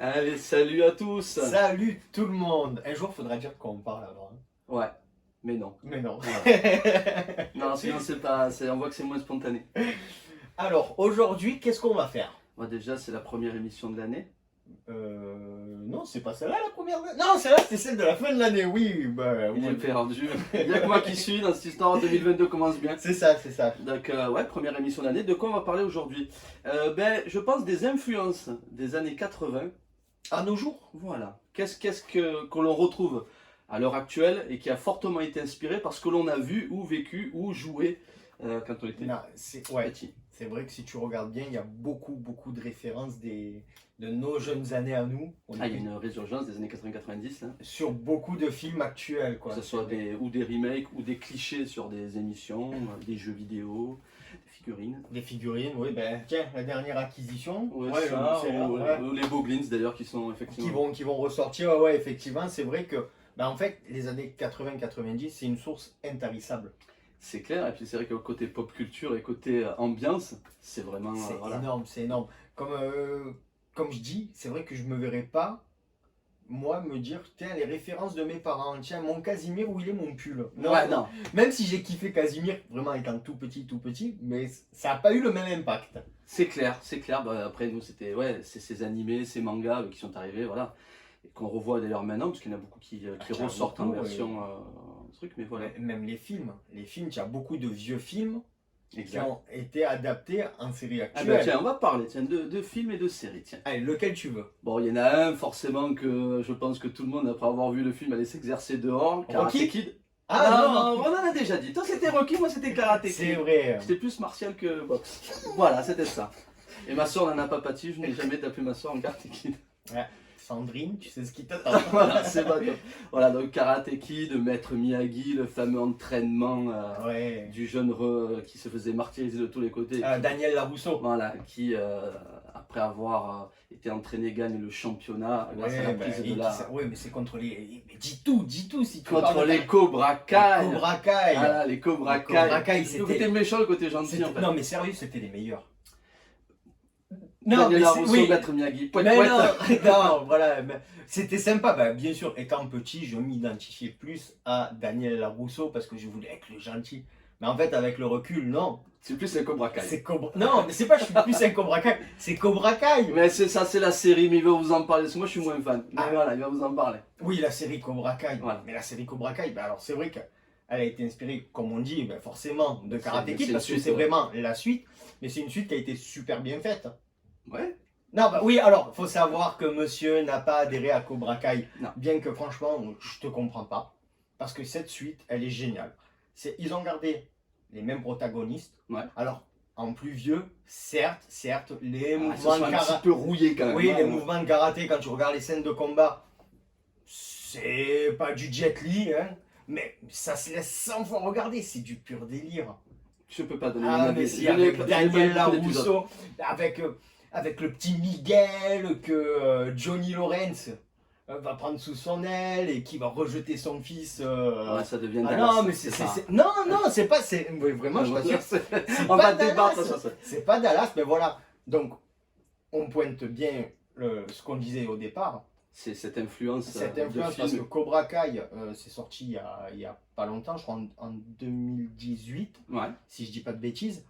Allez, salut à tous. Salut tout le monde. Un jour, faudra dire qu'on parle avant. Ouais, mais non. Mais non. Non, sinon c'est pas, on voit que c'est moins spontané. Alors, aujourd'hui, qu'est-ce qu'on va faire? Moi déjà, c'est la première émission de l'année. Non, c'est pas celle-là la première. Non, celle-là, c'est celle de la fin de l'année. Oui, bah, Il oui. est perdu. Il n'y a que moi qui suis dans cette histoire. 2022 commence bien. C'est ça, c'est ça. Donc ouais, première émission de l'année. De quoi on va parler aujourd'hui? Je pense des influences des années 80. À nos jours. Voilà. Qu'est-ce qu'on l'on retrouve à l'heure actuelle et qui a fortement été inspiré par ce que l'on a vu ou vécu ou joué quand on était Non, ouais. petit. C'est vrai que si tu regardes bien, il y a beaucoup de références de nos jeunes années à nous. Il y a une résurgence des années 80-90 là. Sur beaucoup de films actuels, quoi. Que ce soit des remakes ou des clichés sur des émissions, des jeux vidéo, des figurines. Des figurines, oui, ben tiens, la dernière acquisition. Ouais, Ouais, ça, là, ouais. ou les Boglins d'ailleurs qui sont effectivement. Qui vont ressortir, ouais, effectivement, c'est vrai que, ben, en fait, les années 80-90, c'est une source intarissable. C'est clair, et puis c'est vrai que côté pop culture et côté ambiance, c'est vraiment. C'est Voilà. énorme, c'est énorme. Comme je dis, c'est vrai que je me verrais pas, moi, me dire, tiens, les références de mes parents, tiens, mon Casimir, où il est mon pull? Non, Ouais, non. même si j'ai kiffé Casimir, vraiment étant tout petit, mais ça n'a pas eu le même impact. C'est clair, c'est clair. Bah, après, nous, c'était c'est ces animés, ces mangas qui sont arrivés, voilà. Et qu'on revoit d'ailleurs maintenant, parce qu'il y en a beaucoup qui ressortent en version truc, mais voilà. Même les films, tu as beaucoup de vieux films qui Exact. ont été adaptés en série Ah actuelle. bah tiens, on va parler de films et de séries, tiens. Allez, lequel tu veux? Bon, il y en a un forcément que je pense que tout le monde, après avoir vu le film, allait s'exercer dehors. Karate Rocky Kid. Ah non, on en a déjà dit. Toi c'était Rocky, moi c'était Karate Kid. C'est vrai. J'étais plus martial que boxe. Voilà, c'était ça. Et ma soeur n'en a pas pâti, je n'ai jamais tapé ma soeur en Karate Kid. Ouais. Sandrine, tu sais ce qui t'attend. Voilà, c'est pas top. Voilà, donc Karate Kid, Maître Miyagi, le fameux entraînement Ouais. du jeune qui se faisait martyriser de tous les côtés. Daniel Larousseau. Voilà, qui après avoir été entraîné gagne le championnat grâce à la prise de la. Ouais, mais c'est contre les. Mais dis tout si tu Contre parles de les Cobra Kai. Cobra Kai. Voilà, les Cobra Kai. Cobra Kai, Le côté méchant, le côté gentil en fait. Non, mais sérieux, c'était les meilleurs. Daniel mais Larousseau, oui. Maître Miyagi. Poète, Mais poète. non, voilà, c'était sympa. Bah, bien sûr, étant petit, je m'identifiais plus à Daniel Larousseau parce que je voulais être le gentil. Mais en fait, avec le recul, non. C'est plus les Cobra Kai. C'est Cobra. Non, mais c'est pas, je suis plus un Cobra Kai, c'est Cobra Kai. Mais c'est ça, c'est la série, mais il va vous en parler. Parce que moi, je suis moins fan. Mais Ah. voilà, il va vous en parler. Oui, la série Cobra Kai. Voilà. Mais la série Cobra Kai, bah alors c'est vrai qu'elle a été inspirée, comme on dit, bah forcément de Karate C'est Kid une parce que suite, c'est ouais. vraiment la suite. Mais c'est une suite qui a été super bien faite. Ouais. Non, bah oui, alors, faut savoir que monsieur n'a pas adhéré à Cobra Kai. Non. Bien que franchement, je te comprends pas. Parce que cette suite, elle est géniale. Ils ont gardé les mêmes protagonistes. Ouais. Alors, en plus vieux, certes, les Ils mouvements sont de un petit karaté. peu rouillés quand même. Oui, hein. les mouvements de karaté, quand tu regardes les scènes de combat, c'est pas du Jet Li, hein. Mais ça se laisse 100 fois regarder, c'est du pur délire. Je peux pas donner mon Ah, avis. mais si, Je n'ai avec pas- Daniel je n'ai pas vu beaucoup d'épisodes. Larousseau, avec le petit Miguel que Johnny Lawrence va prendre sous son aile et qui va rejeter son fils. Ouais, ça devient Ah Dallas, non, mais non, c'est pas. Oui, vraiment, je t'assure. On pas va débattre Dallas. sur ça. C'est pas Dallas, mais voilà. Donc, on pointe bien ce qu'on disait au départ. C'est cette influence. Cette de influence, parce que film. Cobra Kai, c'est sorti il y a pas longtemps, je crois en 2018, Ouais. si je dis pas de bêtises.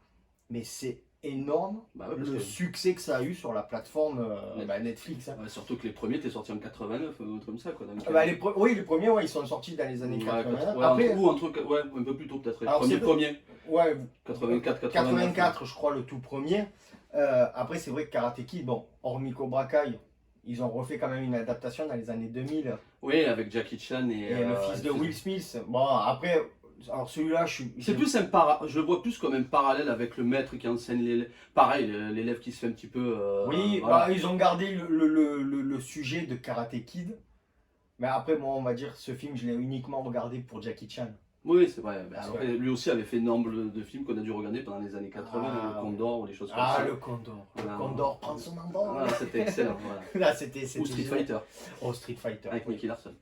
Mais c'est énorme Bah ouais, parce le que- succès que ça a eu sur la plateforme Netflix. Hein. Ouais, surtout que les premiers étaient sortis en 89, un truc comme ça quoi. Donc, Oui, les premiers, ouais, ils sont sortis dans les années ouais, 80. ouais, Après, ou un truc, ouais, un peu plus tôt peut-être. Alors, Premier, c'est- premier. ouais, 84, 89. 84, je crois, le tout premier. Après, c'est vrai que Karate Kid, bon, hormis Cobra Kai, ils ont refait quand même une adaptation dans les années 2000. Oui, avec Jackie Chan Et le fils de Will Smith. Bon, après, alors celui-là, C'est plus je le vois plus comme un parallèle avec le maître qui enseigne l'élève. Pareil, l'élève qui se fait un petit peu. Oui, voilà. bah, ils ont gardé le sujet de Karate Kid. Mais après, moi, on va dire, ce film, je l'ai uniquement regardé pour Jackie Chan. Oui, c'est vrai. Parce Après, lui aussi avait fait nombre de films qu'on a dû regarder pendant les années 80, Ah, le Condor ou des choses comme Ah, ça. le Condor. Voilà. Le Condor prend son envol. Voilà, c'était excellent. Voilà. Là, c'était Ou Street génial. Fighter Oh, Street Fighter. avec oui. Nicky Larson.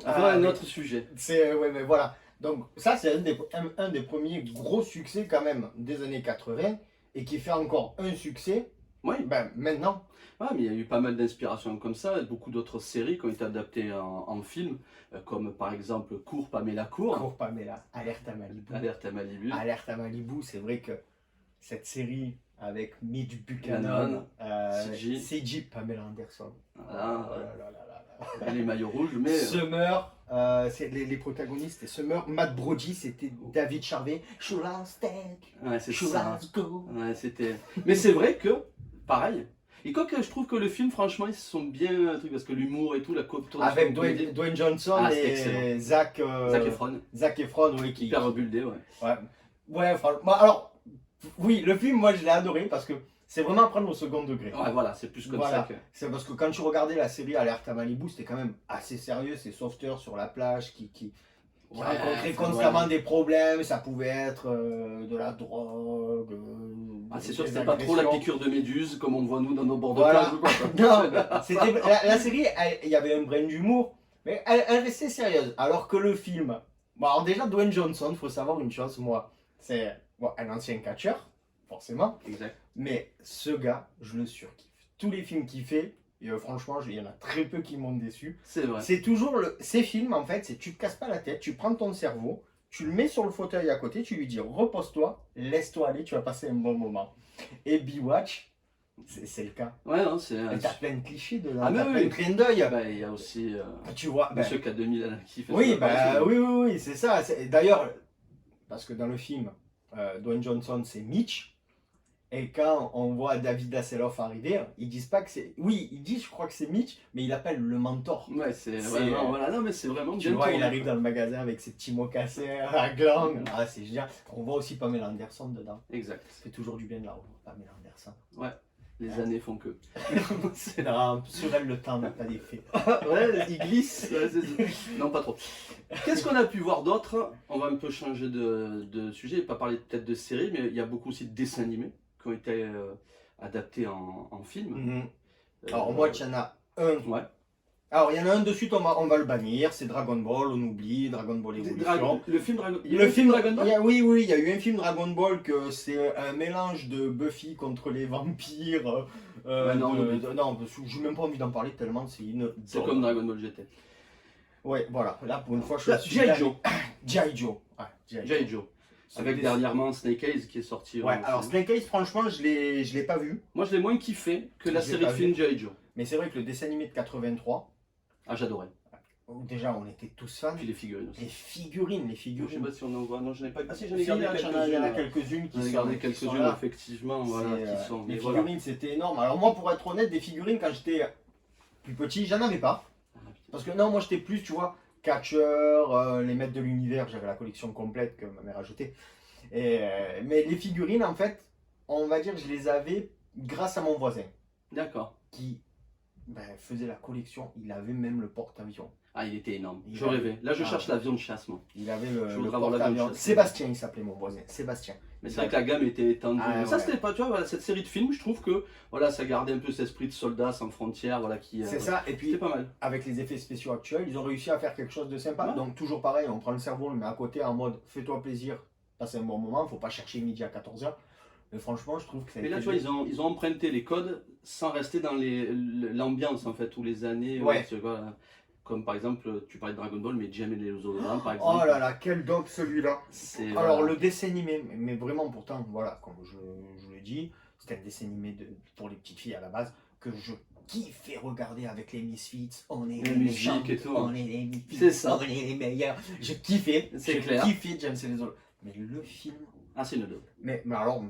Ah, Voilà un oui. autre sujet. Ouais, mais voilà. Donc, ça, c'est un des premiers gros succès, quand même, des années 80. Et qui fait encore un succès Oui, Ben, maintenant. ouais, mais il y a eu pas mal d'inspirations comme ça, et beaucoup d'autres séries qui ont été adaptées en film, comme par exemple Cours Pamela Cours, Cours Pamela, Alerte à Malibu. Alerte à Malibu, Alerte à Malibu, c'est vrai que cette série avec Mitch Buchanan, Buchanan, CG. CG Pamela Anderson. Voilà, Oh là là là là là. les maillots rouges, mais Summer, c'est les protagonistes, c'était Summer, Matt Brody, c'était David Charvet, Should I stay? ouais, c'est Should ça. I go? Ouais, c'était. Mais c'est vrai que, pareil. Et quoi que je trouve que le film, franchement, ils se sont bien trucs parce que l'humour et tout, la côte Avec Dwayne Johnson Ah, c'était et excellent. Zac, Zac Efron, oui, qui, hyper buildé, ouais. ouais, ouais, franchement, alors, oui, le film, moi, je l'ai adoré parce que c'est vraiment à prendre au second degré. Ouais, voilà, c'est plus comme Voilà. ça que. C'est parce que quand tu regardais la série Alerte à Malibu, c'était quand même assez sérieux, c'est sauveteurs sur la plage qui Ouais, rencontraient enfin, constamment ouais. des problèmes, ça pouvait être de la drogue, Ah, c'est des sûr que c'était pas trop la agressions. piqûre de méduse comme on voit nous dans nos bords de Voilà. plage ou quoi. quoi. Non, c'était la série, il y avait un brin d'humour, mais elle restait sérieuse. Alors que le film, bon, alors déjà Dwayne Johnson, faut savoir une chose, moi, c'est bon, un ancien catcheur, forcément, Exact. mais ce gars, je le surkiffe. Tous les films qu'il fait, et, franchement, il y en a très peu qui m'ont déçu. C'est vrai. C'est toujours ces films, en fait, c'est tu te casses pas la tête, tu prends ton cerveau, tu le mets sur le fauteuil à côté, tu lui dis repose-toi, laisse-toi aller, tu vas passer un bon moment. Et Bewatch, c'est le cas. Ouais, non, c'est. Et t'as plein de clichés dedans, Ah, mais t'as oui. plein de clins d'œil. Bah, il y a aussi Tu vois, ben, Monsieur K2000 qui fait oui, son apparition. oui, c'est ça. D'ailleurs, parce que dans le film, Dwayne Johnson, c'est Mitch. Et quand on voit David Hasselhoff arriver, ils disent pas que c'est. Oui, ils disent, je crois que c'est Mitch, mais il appelle le mentor. Ouais, c'est C'est, vraiment. Voilà, non, mais c'est vraiment Tu bien vois, il tourné. arrive dans le magasin avec ses petits mocassins à gland. Ah, c'est génial. On voit aussi Pamela Anderson dedans. Exact. Ça fait toujours du bien de la revoir, Pamela Anderson. Ouais, les années font que. Non, sur elle, le temps n'a pas d'effet. Ouais, il glisse. Ouais, non, pas trop. Qu'est-ce qu'on a pu voir d'autre? On va un peu changer de sujet, pas parler peut-être de séries, mais il y a beaucoup aussi de dessins animés qui ont été adaptés en film. Mhm. Alors, moi, il y en a un. Ouais. Alors, il y en a un de suite, on va le bannir. C'est Dragon Ball, on oublie. Dragon Ball Evolution. Le film Dragon Il y a Dragon Ball. Oui, il y a eu un film Dragon Ball que c'est un mélange de Buffy contre les vampires. Ouais, non, non, je n'ai même pas envie d'en parler tellement c'est une. C'est comme Dragon Ball GT. Ouais, voilà. Là, pour une fois, je suis. G.I. Joe. G.I. Joe. Ouais, G.I. Joe. Avec dernièrement Snake Eyes qui est sorti. Ouais, alors Snake Eyes, franchement, je l'ai pas vu. Moi, je l'ai moins kiffé que la Je l'ai série de pas films G.I. Joe. Mais c'est vrai que le dessin animé de 83, Ah, j'adorais. déjà, on était tous fans. Puis les figurines aussi. Les figurines, Je sais figurines. pas si on en voit. Non, je n'ai pas. Ah, si, j'en ai Si, il y gardé en a quelques-unes. quelques-unes qui J'en ai sont gardé qui sont quelques-unes, là. effectivement. Voilà, qui sont. Les mais voilà. figurines, c'était énorme. Alors moi, pour être honnête, des figurines, quand j'étais plus petit, j'en avais pas. Parce que non, moi, j'étais plus, tu vois, catcheur, les maîtres de l'univers, j'avais la collection complète que ma mère a jetée. Mais les figurines, en fait, on va dire que je les avais grâce à mon voisin, D'accord. qui faisait la collection. Il avait même le porte-avions. Ah, il était énorme. Il Je avait- rêvais. Là, je Ah, cherche l'avion de chasse, moi. Il avait Je le voudrais avoir l'avion de porte-avions. chasse. Sébastien, il s'appelait mon voisin. Sébastien. Mais c'est vrai que la gamme était étendue. Ah, Mais ça, ouais. c'était pas, tu vois, voilà, cette série de films, je trouve que voilà, ça gardait un peu cet esprit de soldat sans frontières, voilà, qui. C'est ça. Et puis, C'était pas mal. avec les effets spéciaux actuels, ils ont réussi à faire quelque chose de sympa. Ouais. Donc toujours pareil, on prend le cerveau, on le met à côté en mode fais-toi plaisir, passe un bon moment, faut pas chercher midi à 14h. Mais franchement, je trouve que ça a Mais là, été tu vois, bien. ils ont emprunté les codes sans rester dans l'ambiance, en fait, ou les années. Ouais. Tu vois, comme par exemple, tu parlais de Dragon Ball, mais Jem et les hologrammes, par exemple. Oh là là, quel dope celui-là. C'est, Alors voilà. le dessin animé, mais vraiment pourtant, voilà, comme je le dis, c'était un dessin animé pour les petites filles à la base, que je kiffais regarder avec les Misfits, on est La les musique méchants, et tout. on est les Misfits, C'est ça. on est les meilleurs. Je kiffais, C'est je clair. kiffais James et les autres. Mais le film, Ah, c'est une dope. mais alors,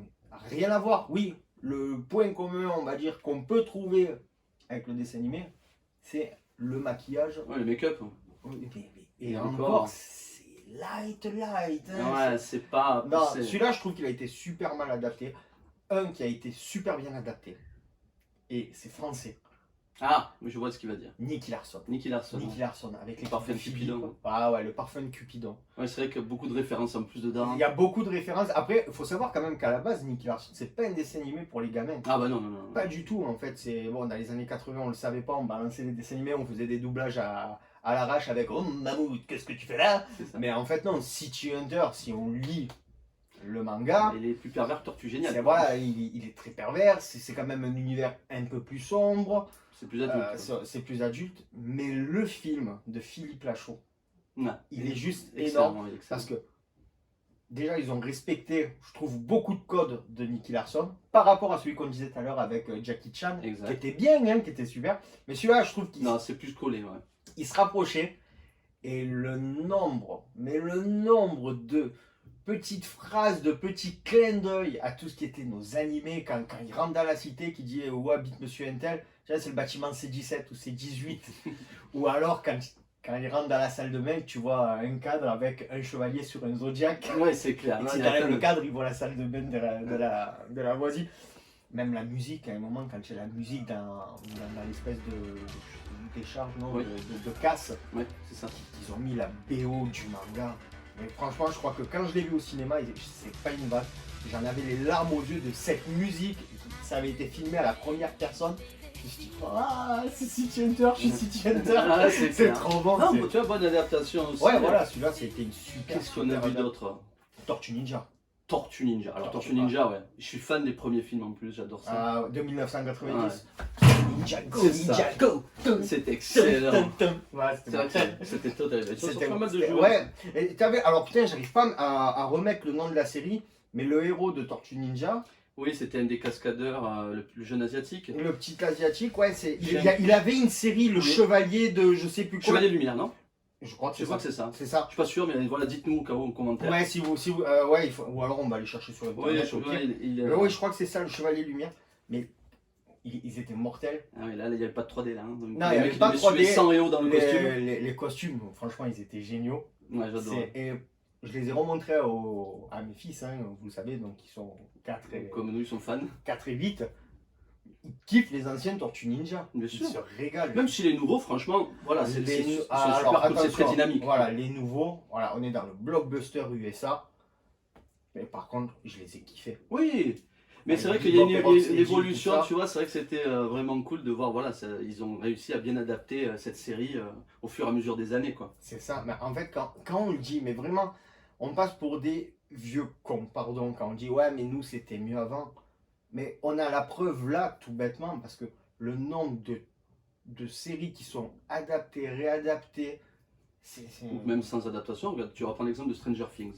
rien à voir. Oui, le point commun, on va dire, qu'on peut trouver avec le dessin animé, c'est le maquillage. Ouais, le make-up. Oui, Et et encore. encore, c'est light. Hein. Ouais, c'est pas. Non, c'est- celui-là, je trouve qu'il a été super mal adapté. Un qui a été super bien adapté, et c'est français. Ah, mais je vois ce qu'il va dire. Nicky Larson. Nicky Larson. Nicky Larson, avec les Parfum parfums Cupidon. Ah ouais, le parfum Cupidon. Ouais, c'est vrai qu'il y a beaucoup de références en plus dedans. Il y a beaucoup de références. Après, il faut savoir quand même qu'à la base, Nicky Larson, c'est pas un dessin animé pour les gamins. Ah bah non, non, non. Pas du tout, en fait. C'est bon, dans les années 80, on le savait pas, on balançait les dessins animés, on faisait des doublages à l'arrache avec Oh Mammouth, qu'est-ce que tu fais là? C'est ça. Mais en fait, non, City Hunter, si on lit le manga. Il est plus pervers que Tortue Géniale. Voilà, il est très pervers, c'est quand même un univers un peu plus sombre, C'est plus adulte. c'est plus adulte, mais le film de Philippe Lachaud, Ouais. il est juste Excellent, énorme, il est excellent. parce que déjà ils ont respecté, je trouve, beaucoup de codes de Nicky Larson, par rapport à celui qu'on disait tout à l'heure avec Jackie Chan, Exact. qui était bien, hein, qui était super, mais celui-là je trouve qu'il Non, c'est plus collé, ouais. il se rapprochait, et le nombre de petites phrases, de petits clins d'œil à tout ce qui était nos animés, quand il rentre dans la cité, qui dit où habite Monsieur Intel, c'est le bâtiment C17 ou C18, ou alors quand il rentre dans la salle de bain, tu vois un cadre avec un chevalier sur un zodiac, Ouais, c'est clair. et Non, si il y tu a enlèves plein le de- cadre, il voit la salle de bain de la voisine. Même la musique, à un moment, quand il y a la musique dans l'espèce de décharge, non, Oui. de casse, Ouais, c'est ça. ils ont mis la BO du manga. Mais franchement, je crois que quand je l'ai vu au cinéma, c'est pas une vague. J'en avais les larmes aux yeux de cette musique. Ça avait été filmé à la première personne. Je me suis dit, ah, c'est City Hunter, je suis City Hunter. Ah, c'est C'est clair. trop bon. Non, c'est- tu vois, bonne adaptation aussi. Ouais, voilà, celui-là, c'était une super. Qu'est-ce qu'on a vu super d'autre? Tortue Ninja. Tortue Ninja. Alors, Tortue, Tortue Ninja, ouais. Je suis fan des premiers films en plus, j'adore ça. De 1990. Ninja Go, C'est Ninja ça. Go. C'est excellent. Ouais, C'est vrai que c'était total. Ils sont C'était pas mal de c'était- jeux. ouais. Et alors putain, j'arrive pas à remettre le nom de la série, mais le héros de Tortue Ninja, Oui, c'était un des cascadeurs, le jeune asiatique. le petit asiatique, ouais, J'aime. il avait une série, le Oui. chevalier de je sais plus quoi. Chevalier de Lumière, non? Je crois que Je crois que c'est ça. c'est ça. Je suis pas sûr, mais voilà, dites-nous au cas où en commentaire. Ouais, si vous ouais, ou alors on va aller chercher sur Oui, internet. je, au pire. ouais, Mais oui, je crois que c'est ça, le chevalier lumière. Mais ils étaient mortels. Ah oui, là, il n'y avait pas de 3D là. Hein. Donc, Non, il y les avait mecs, pas devaient de 3D. suer 100 et haut dans le costume. Les costumes, franchement, ils étaient géniaux. Ouais, j'adore. Et je les ai remontrés à mes fils, hein, vous le savez, donc ils sont 4 Comme nous, ils sont fans. 4 et 8. Ils kiffent les anciennes Tortues Ninja. Bien Ils sûr. se régalent. Même si les nouveaux, franchement, voilà, c'est Les nou- c'est Ah, super alors, cool, c'est très attention, dynamique. Voilà, les nouveaux, voilà, on est dans le blockbuster USA. Mais par contre, je les ai kiffés. Oui, mais Avec c'est vrai Big qu'il y a Bob et Rocksteady, une évolution, tout ça. tu vois, c'est vrai que c'était vraiment cool de voir, voilà, ils ont réussi à bien adapter cette série au fur et à mesure des années, quoi. C'est ça. Mais en fait, quand on le dit, mais vraiment, on passe pour des vieux cons, pardon, quand on dit ouais, mais nous c'était mieux avant. Mais on a la preuve là, tout bêtement, parce que le nombre de séries qui sont adaptées, réadaptées, c'est Ou même sans adaptation, regarde, tu reprends l'exemple de Stranger Things.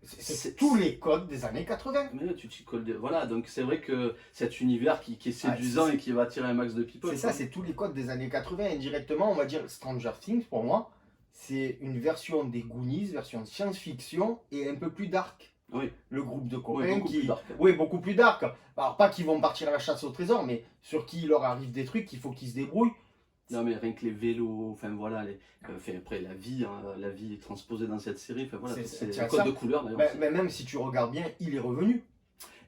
c'est tous les codes des années 80. Mais tu t'y colles. Voilà, donc c'est vrai que cet univers qui est séduisant c'est- et qui va attirer un max de people. C'est ça, quoi. c'est tous les codes des années 80. Indirectement, on va dire Stranger Things, pour moi, c'est une version des Goonies, version science-fiction et un peu plus dark. Oui, Le groupe de ouais, copains beaucoup plus dark. Oui, beaucoup plus dark. Alors, pas qu'ils vont partir à la chasse au trésor, mais sur qui il leur arrive des trucs, il faut qu'ils se débrouillent. Non, mais rien que les vélos, enfin voilà, enfin, après la vie est transposée dans cette série, enfin voilà, c'est tiens, le code ça, de couleur d'ailleurs. mais même si tu regardes bien, il est revenu.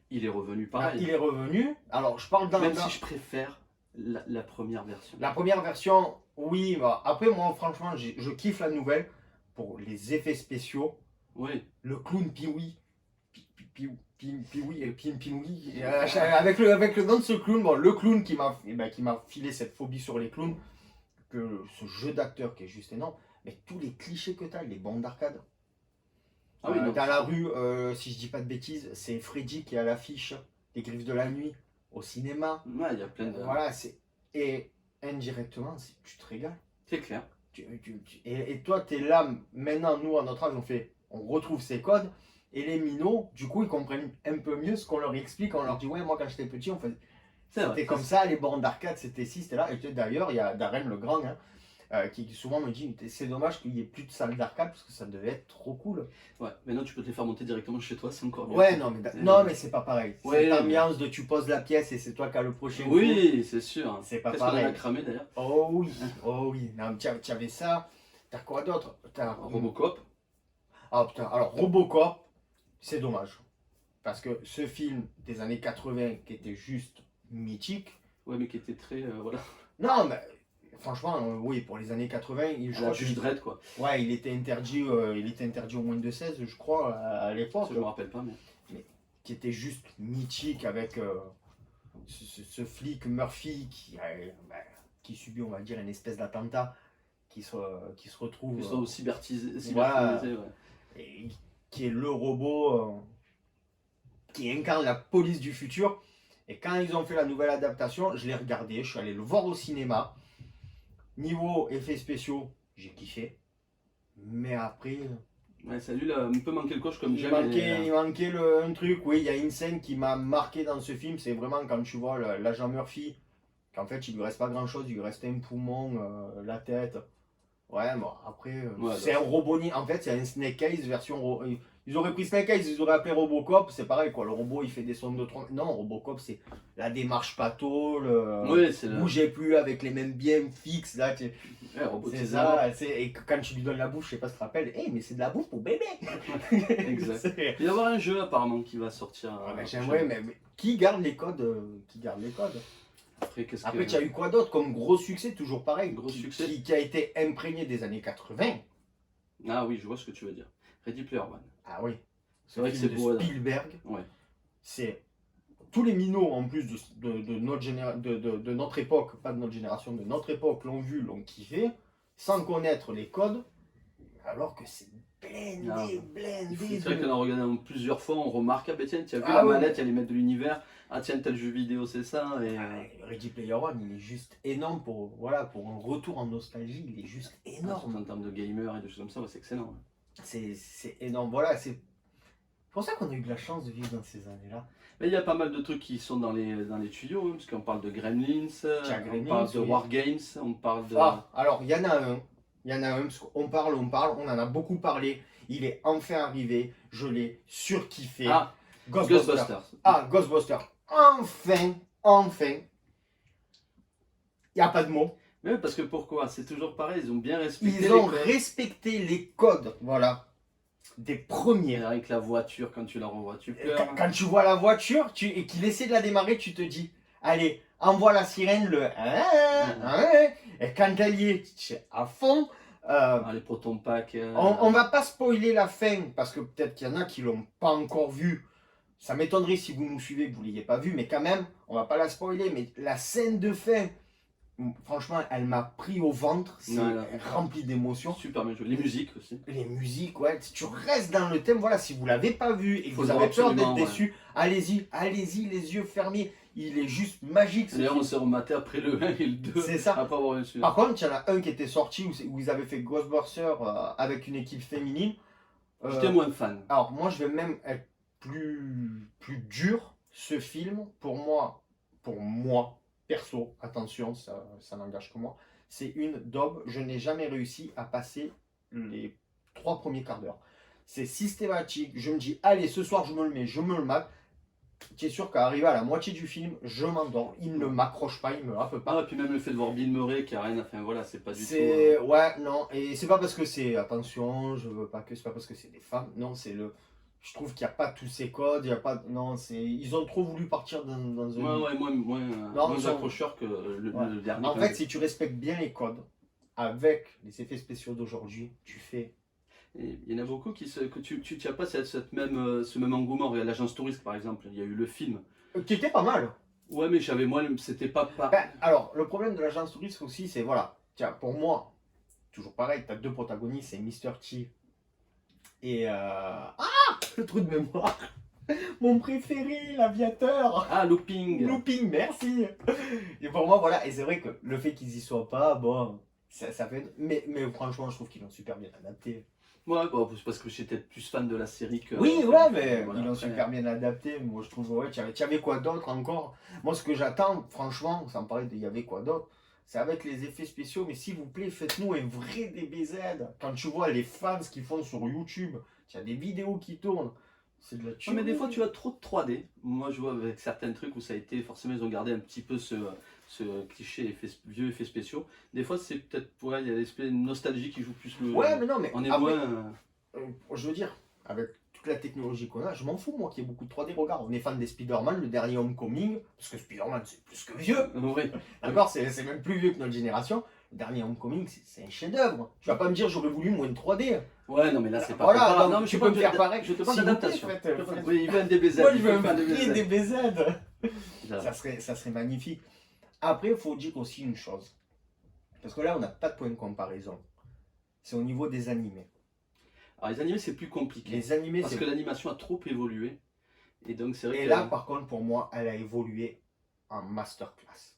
Il est revenu Ah, pareil. il est revenu. Alors, je parle Même si je préfère la première version. La première version, oui. Bah, après, moi, franchement, je kiffe la nouvelle pour les effets spéciaux. Oui, Le clown Pee-wee. Pee-wee et Pee-wee. Avec le nom de ce clown, bon, le clown qui m'a filé cette phobie sur les clowns, que ce jeu d'acteur qui est juste énorme, mais tous les clichés que tu as, les bandes d'arcade. Ah oui, non. Dans la rue, si je dis pas de bêtises, c'est Freddy qui est à l'affiche des Griffes de la Nuit au cinéma. Ouais, il y a plein de. Voilà, et indirectement, tu te régales. C'est clair. Et toi, tu es là, maintenant, nous, à notre âge, on retrouve ces codes. Et les minots, du coup, ils comprennent un peu mieux ce qu'on leur explique. On leur dit, ouais, moi, quand j'étais petit, C'est vrai. c'était comme ça, les bornes d'arcade, c'était ci, c'était là. Et d'ailleurs, il y a Darren le Grand, hein, qui souvent me dit, c'est dommage qu'il n'y ait plus de salle d'arcade, parce que ça devait être trop cool. Ouais, maintenant tu peux te les faire monter directement chez toi, c'est encore mieux. Ouais, non, mais c'est pas pareil. Ouais, Cette ambiance de tu poses la pièce et c'est toi qui as le prochain coup. Oui, c'est sûr. C'est pas Qu'est-ce qu'on en pareil. a cramé d'ailleurs? Oh oui, oh oui. Non, tu avais ça. T'as quoi d'autre? Robocop. Ah putain, alors Robocop, c'est dommage. Parce que ce film des années 80 qui était juste mythique. Ouais, mais qui était très. Voilà. Non, mais franchement, oui, pour les années 80, je À crois la Juge Dredd, quoi. ouais, il était interdit au moins de 16, je crois, à l'époque. Ça, je me rappelle pas, mais. Qui était juste mythique avec ce flic Murphy qui subit, on va dire, une espèce d'attentat, qui se retrouve. Ils sont cybertisés, Voilà. ouais. Et qui est le robot qui incarne la police du futur. Et quand ils ont fait la nouvelle adaptation, je l'ai regardé, je suis allé le voir au cinéma. Niveau effets spéciaux, j'ai kiffé. Mais après, Ouais, ça lui, là, un peu manqué le coche comme il j'aime. manquait, un truc. Oui, il y a une scène qui m'a marqué dans ce film. C'est vraiment quand tu vois l'agent Murphy, qu'en fait, il lui reste pas grand chose. Il lui reste un poumon, la tête. Ouais, bon, après, Ouais, c'est un robot. En fait, c'est un Snake Eyes version. Ils auraient pris Snake Eyes, ils auraient appelé Robocop. C'est pareil, quoi. Le robot, il fait des sons de trompe. Non, Robocop, c'est la démarche pato. Ouais, c'est le. Bougez plus avec les mêmes bien fixes. Là, Ouais, c'est robotisé. ça. Et quand tu lui donnes la bouffe, je sais pas si tu te rappelles. Mais c'est de la bouffe pour bébé. Exact. C'est- Il va y avoir un jeu apparemment qui va sortir. Ouais, mais j'aimerais, mais qui garde les codes Qui garde les codes Après, qu'est-ce Après, que. tu as eu quoi d'autre comme gros succès, toujours pareil, Gros succès. qui a été imprégné des années 80. Ah oui, je vois ce que tu veux dire. Ready Player One. Ah oui. C'est vrai que film c'est de beau. Spielberg. Ouais. C'est tous les minots en plus de notre époque, pas de notre génération, de notre époque, l'ont vu, l'ont kiffé, sans connaître les codes, alors que c'est blindé, Ah. blindé. C'est vrai qu'on en regardant plusieurs fois, on remarque, ah ben tiens, tu as vu Ah la ouais. manette, il y a les maîtres de l'univers, ah tiens, tel jeu vidéo, c'est ça. Et, Ready Player One, il est juste énorme pour un retour en nostalgie, il est juste énorme. En termes de gamer et de choses comme ça, ouais, c'est excellent. C'est énorme, voilà, c'est pour ça qu'on a eu de la chance de vivre dans ces années-là. Mais il y a pas mal de trucs qui sont dans les tuyaux, hein, parce qu'on parle de Gremlins, Tiens, on Gremlins, parle de oui. Wargames, on parle de. Ah, alors il y en a un, parce qu'on parle, on en a beaucoup parlé, il est enfin arrivé, je l'ai surkiffé. Ah, Ghostbusters. Ah, Ghostbusters, enfin, enfin. Il n'y a pas de mots. Mais parce que pourquoi? C'est toujours pareil, ils ont bien respecté. Ils ont les codes. respecté les codes, voilà, des Et premiers. avec la voiture, quand tu la revois, tu pleures. Quand tu vois la voiture et qu'il essaie de la démarrer, tu te dis, allez, envoie la sirène, et quand elle y est, tu es à fond. Ah, les proton packs. On va pas spoiler la fin, parce que peut-être qu'il y en a qui l'ont pas encore vu. Ça m'étonnerait si vous nous suivez que vous l'ayez pas vu, mais quand même, on va pas la spoiler. Mais la scène de fin, franchement, elle m'a pris au ventre. C'est Ouais, rempli d'émotions. Super bien joué. Les musiques aussi. Les musiques, ouais, si tu restes dans le thème, voilà, si vous l'avez pas vu et que Faut vous le avez voir peur d'être absolument, déçu, allez-y, les yeux fermés. Il est juste magique. ce D'ailleurs, film. on s'est rematé après le 1 et le 2. C'est ça. Après avoir reçu. Par contre, il y en a un qui était sorti où ils avaient fait Ghostbusters avec une équipe féminine. J'étais moins fan. Alors moi je vais même être plus dur. Ce film, pour moi, perso, attention, ça n'engage que moi, c'est une daube. Je n'ai jamais réussi à passer les 3 premiers quarts d'heure. C'est systématique. Je me dis, allez, ce soir je me le mets, je me le mate. Tu es sûr qu'arrivé à la moitié du film, je m'endors. Il ne m'accroche pas, il me happe pas. Ah, et puis même le fait de voir Bill Murray qui a rien, enfin voilà, c'est pas du tout. C'est ouais, non, et c'est pas parce que c'est attention, je veux pas que c'est pas parce que c'est des femmes, non, je trouve qu'il n'y a pas tous ces codes, il y a pas non, ils ont trop voulu partir dans un Ouais, moins ils ont- accrocheur que Ouais. le dernier. En quand fait, même. si tu respectes bien les codes avec les effets spéciaux d'aujourd'hui, tu fais Et il y en a beaucoup que tu n'as pas ce même engouement. Regarde l'agence touriste par exemple, il y a eu le film. qui était pas mal. Ouais, mais c'était pas. Ben, alors, le problème de l'agence touriste aussi, c'est voilà, tiens, pour moi, toujours pareil, tu as 2 protagonistes, c'est Mr. T et le trou de mémoire. Mon préféré, l'aviateur. Ah, Looping. Looping, merci. Et pour moi, voilà, et c'est vrai que le fait qu'ils y soient pas, bon, ça fait. Mais franchement, je trouve qu'ils l'ont super bien adapté. Ouais, bon, c'est parce que j'étais plus fan de la série que. Oui, ouais, mais voilà, ils l'ont après, super bien adapté. Moi, je trouve, ouais, tu y avait quoi d'autre encore? Moi, ce que j'attends, franchement, sans parler de y avait quoi d'autre, c'est avec les effets spéciaux, mais s'il vous plaît, faites-nous un vrai DBZ. Quand tu vois les fans ce qu'ils font sur YouTube, tu as des vidéos qui tournent. C'est de la Ouais, tuerie. mais des fois, tu as trop de 3D. Moi, je vois avec certains trucs où ça a été. Forcément, ils ont gardé un petit peu ce cliché vieux effets spéciaux. Des fois, c'est peut-être. Ouais, il y a l'espèce de nostalgie qui joue plus le. Ouais, mais non, mais On est après, moins. je veux dire, avec toute la technologie qu'on a, je m'en fous, moi, qu'il y ait beaucoup de 3D. Regarde, on est fan des Spider-Man, le dernier Homecoming, parce que Spider-Man, c'est plus que vieux. Oui. D'accord, c'est même plus vieux que notre génération. Le dernier Homecoming, c'est un chef-d'œuvre. Tu vas pas me dire, j'aurais voulu moins de 3D. Ouais, non, mais là, c'est pas. Voilà, comparable. donc Non, mais tu je peux me parle faire de- pareil. Je te parle S'il vous plaît, d'adaptation. faites- Oui, il veut un DBZ. Moi, je il veux un veut un vrai DBZ. DBZ. Voilà. Ça serait magnifique. Après, il faut dire aussi une chose. Parce que là, on n'a pas de point de comparaison. C'est au niveau des animés. Alors, les animés, c'est plus compliqué. Les animés, Parce c'est. que l'animation a trop évolué. Et donc c'est vrai Et que là, par contre, pour moi, elle a évolué en masterclass.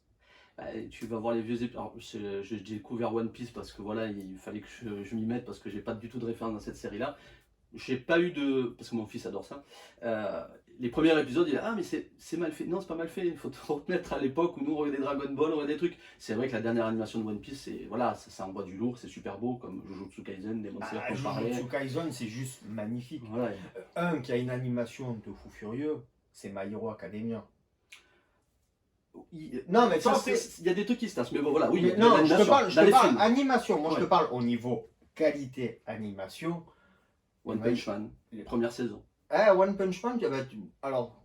tu vas voir les vieux épisodes. Alors, j'ai découvert One Piece parce que voilà, il fallait que je m'y mette parce que j'ai pas du tout de référence dans cette série-là. J'ai pas eu de. Parce que mon fils adore ça. Les premiers épisodes, il a ah, mais c'est mal fait. Non, c'est pas mal fait. Il faut te remettre à l'époque où nous on regardait Dragon Ball, on regardait des trucs. C'est vrai que la dernière animation de One Piece, c'est voilà, ça envoie du lourd, c'est super beau, comme Jujutsu Kaisen, Demon Slayer, qu'on parlait. Jujutsu Kaisen, c'est juste magnifique. Voilà. Un qui a une animation de fou furieux, c'est My Hero Academia. Non, mais Ça, ça, il y a des trucs qui se tassent, mais bon, voilà, oui. mais il y a de non, je te l'animation. parle, Dans les films. animation. Moi, je te Ouais. parle au niveau qualité animation. One Punch Man, première saison. One Punch Man, alors.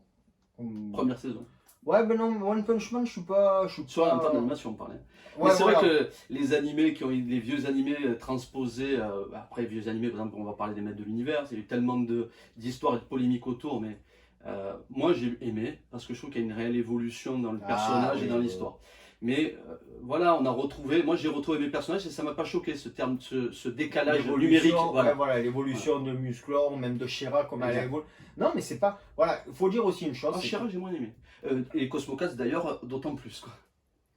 Première saison. Ouais, ben non, One Punch Man, je suis pas. Soit en termes d'animation, on parlait. Ouais, Mais c'est voilà. vrai que les animés qui ont eu les vieux animés transposés, après vieux animés, par exemple, on va parler des Maîtres de l'Univers, il y a eu tellement d'histoires et de polémiques autour, mais moi j'ai aimé parce que je trouve qu'il y a une réelle évolution dans le personnage et dans l'histoire. Mais voilà, on a retrouvé, moi j'ai retrouvé mes personnages et ça m'a pas choqué ce terme, ce décalage numérique. Voilà, voilà l'évolution de Musclor, même de She-Ra, comme elle évolue. Non, mais c'est pas. Voilà, il faut dire aussi une chose. She-Ra, j'ai moins aimé. Et Cosmocats d'ailleurs, d'autant plus. Quoi.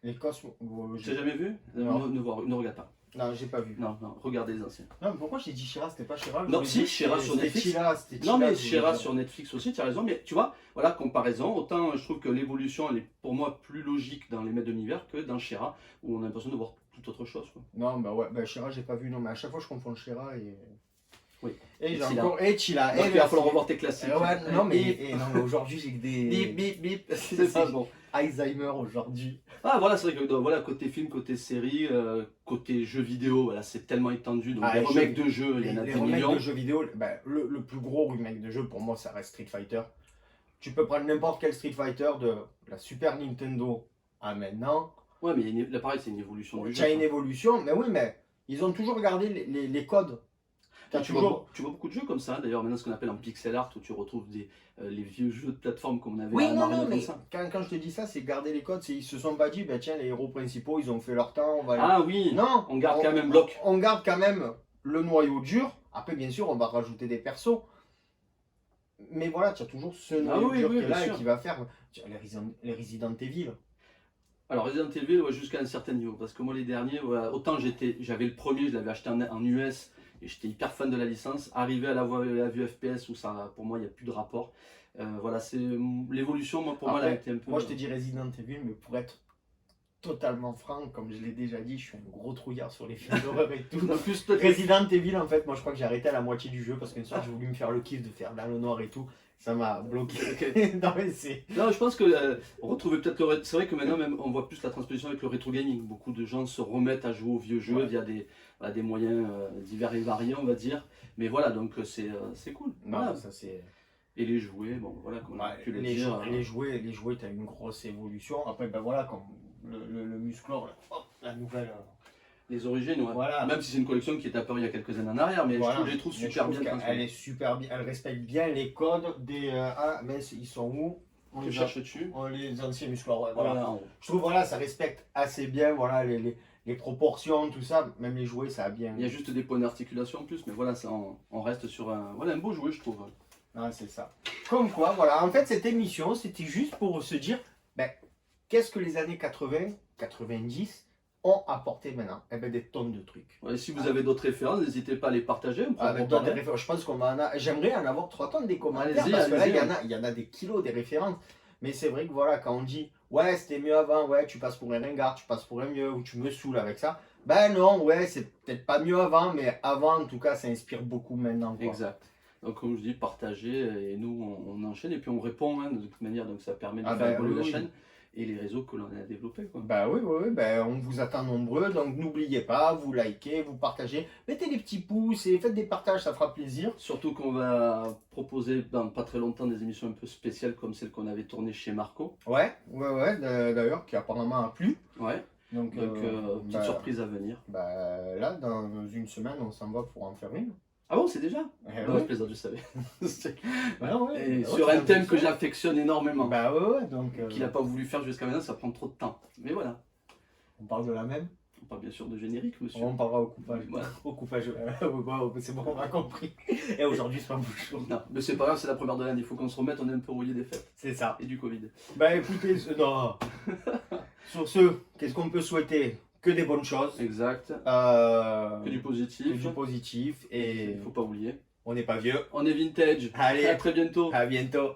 Les Cosmos. Tu n'as jamais vu? Non. Ne regarde pas. Non, j'ai pas vu. Non, regardez les anciens. Non, mais pourquoi j'ai dit She-Ra? C'était pas She-Ra? Non, si, She-Ra sur Netflix. Non, mais She-Ra sur Netflix aussi, tu as raison. Mais tu vois, voilà, comparaison. Autant je trouve que l'évolution, elle est pour moi plus logique dans les Maîtres de l'Univers que dans She-Ra, où on a l'impression de voir tout autre chose. Quoi. Non, bah ouais, bah She-Ra, j'ai pas vu. Non, mais à chaque fois, je confonds She-Ra et. Oui. Et j'ai encore. Et Chila. Il va falloir revoir tes classiques. Ouais, non, mais aujourd'hui, j'ai que des. Bip, bip, bip. C'est ça, bon. Alzheimer aujourd'hui. Ah voilà, c'est vrai que voilà, côté film, côté série, côté jeux vidéo, voilà, c'est tellement étendu. Donc les remakes de jeux, il y en a des millions. Les remakes de jeux vidéo, bah, le plus gros remake de jeu pour moi, ça reste Street Fighter. Tu peux prendre n'importe quel Street Fighter de la Super Nintendo à maintenant. Ouais, mais là pareil, c'est une évolution du jeu. Tu as une évolution, mais oui, mais ils ont toujours gardé les codes. Tu vois beaucoup de jeux comme ça, d'ailleurs maintenant ce qu'on appelle en pixel art où tu retrouves les vieux jeux de plateforme comme on avait oui, à non, mais ça. Quand je te dis ça, c'est garder les codes, ils se sont pas dit, bah, tiens, les héros principaux, ils ont fait leur temps, on va Ah oui, non, on garde quand même bloc. On garde quand même le noyau dur, après bien sûr on va rajouter des persos, mais voilà, tu as toujours ce noyau dur qui est là et qui va faire les Resident Evil. Alors Resident Evil, ouais, jusqu'à un certain niveau, parce que moi les derniers, voilà, autant j'avais le premier, je l'avais acheté en US, et j'étais hyper fan de la licence. Arrivé à la vue FPS où ça, pour moi, il n'y a plus de rapport. Voilà, c'est l'évolution. Moi, pour moi, elle a été un peu. Moi, je te dis Resident Evil, mais pour être totalement franc, comme je l'ai déjà dit, je suis un gros trouillard sur les films d'horreur et tout. En plus, Resident Evil, en fait, moi, je crois que j'ai arrêté à la moitié du jeu parce qu'une soir, j'ai voulu me faire le kiff de faire dans le noir et tout. Ça m'a bloqué. Non, je pense que on retrouvait peut-être c'est vrai que maintenant même on voit plus la transposition avec le rétro gaming. Beaucoup de gens se remettent à jouer aux vieux jeux via des moyens divers et variés, on va dire. Mais voilà, donc c'est cool. Non, voilà. ça c'est. Et les jouets, bon voilà, comme on a pu le dire. Les jouets, t'as une grosse évolution. Après, ben voilà, comme le Musclor, la nouvelle. Les origines, ouais. Voilà. Même si c'est une collection qui est apparue il y a quelques années en arrière, mais je les trouve super bien. Elle est super bien, elle respecte bien les codes des. Mais ils sont où? Tu cherches dessus. Les anciens Musclor, ouais, voilà. Je trouve voilà, ça respecte assez bien voilà, les proportions, tout ça, même les jouets, ça a bien. Il y a juste des points d'articulation en plus, mais voilà, ça, on reste sur un beau jouet, je trouve. Ah, c'est ça. Comme quoi, voilà, en fait, cette émission, c'était juste pour se dire, ben, qu'est-ce que les années 80, 90 ont apporté maintenant? Eh ben, des tonnes de trucs. Ouais, si vous avez d'autres références, n'hésitez pas à les partager. Je pense qu'on va j'aimerais en avoir 3 tonnes des commentaires, parce que là, il y en a des kilos des références. Mais c'est vrai que voilà, quand on dit, ouais, c'était mieux avant, ouais, tu passes pour un ringard, tu passes pour un mieux, ou tu me saoules avec ça. Ben non, ouais, c'est peut-être pas mieux avant, mais avant, en tout cas, ça inspire beaucoup maintenant. Quoi. Exact. Donc, comme je dis, partagez, et nous, on enchaîne, et puis on répond hein, de toute manière, donc ça permet de faire évoluer la chaîne et les réseaux que l'on a développés. Quoi. Bah oui, on vous attend nombreux, donc n'oubliez pas, vous likez, vous partagez, mettez des petits pouces et faites des partages, ça fera plaisir. Surtout qu'on va proposer dans pas très longtemps des émissions un peu spéciales comme celle qu'on avait tournée chez Marco. Ouais, d'ailleurs, qui apparemment a plu. Ouais. Donc petite surprise à venir. Bah là, dans une semaine, on s'en va pour en faire une. Ah bon, c'est déjà? Non, je plaisante, je savais. Et sur un thème que j'affectionne énormément. Bah ouais, donc. Qu'il n'a pas voulu faire jusqu'à maintenant, ça prend trop de temps. Mais voilà. On parle de la même? On parle bien sûr de générique, monsieur. On parlera au coupage. Voilà. Au coupage. C'est bon, on a compris. Et aujourd'hui, c'est pas bouchon. Non, mais c'est pas grave, c'est la première de l'année, il faut qu'on se remette, on est un peu rouillé des fêtes C'est ça. et du Covid. Bah écoutez, non. Sur ce, qu'est-ce qu'on peut souhaiter? Que des bonnes choses. Exact. Que Que du du positif. positif. Et Il faut pas oublier. on n'est pas vieux. On est vintage. Allez. À très bientôt. À bientôt.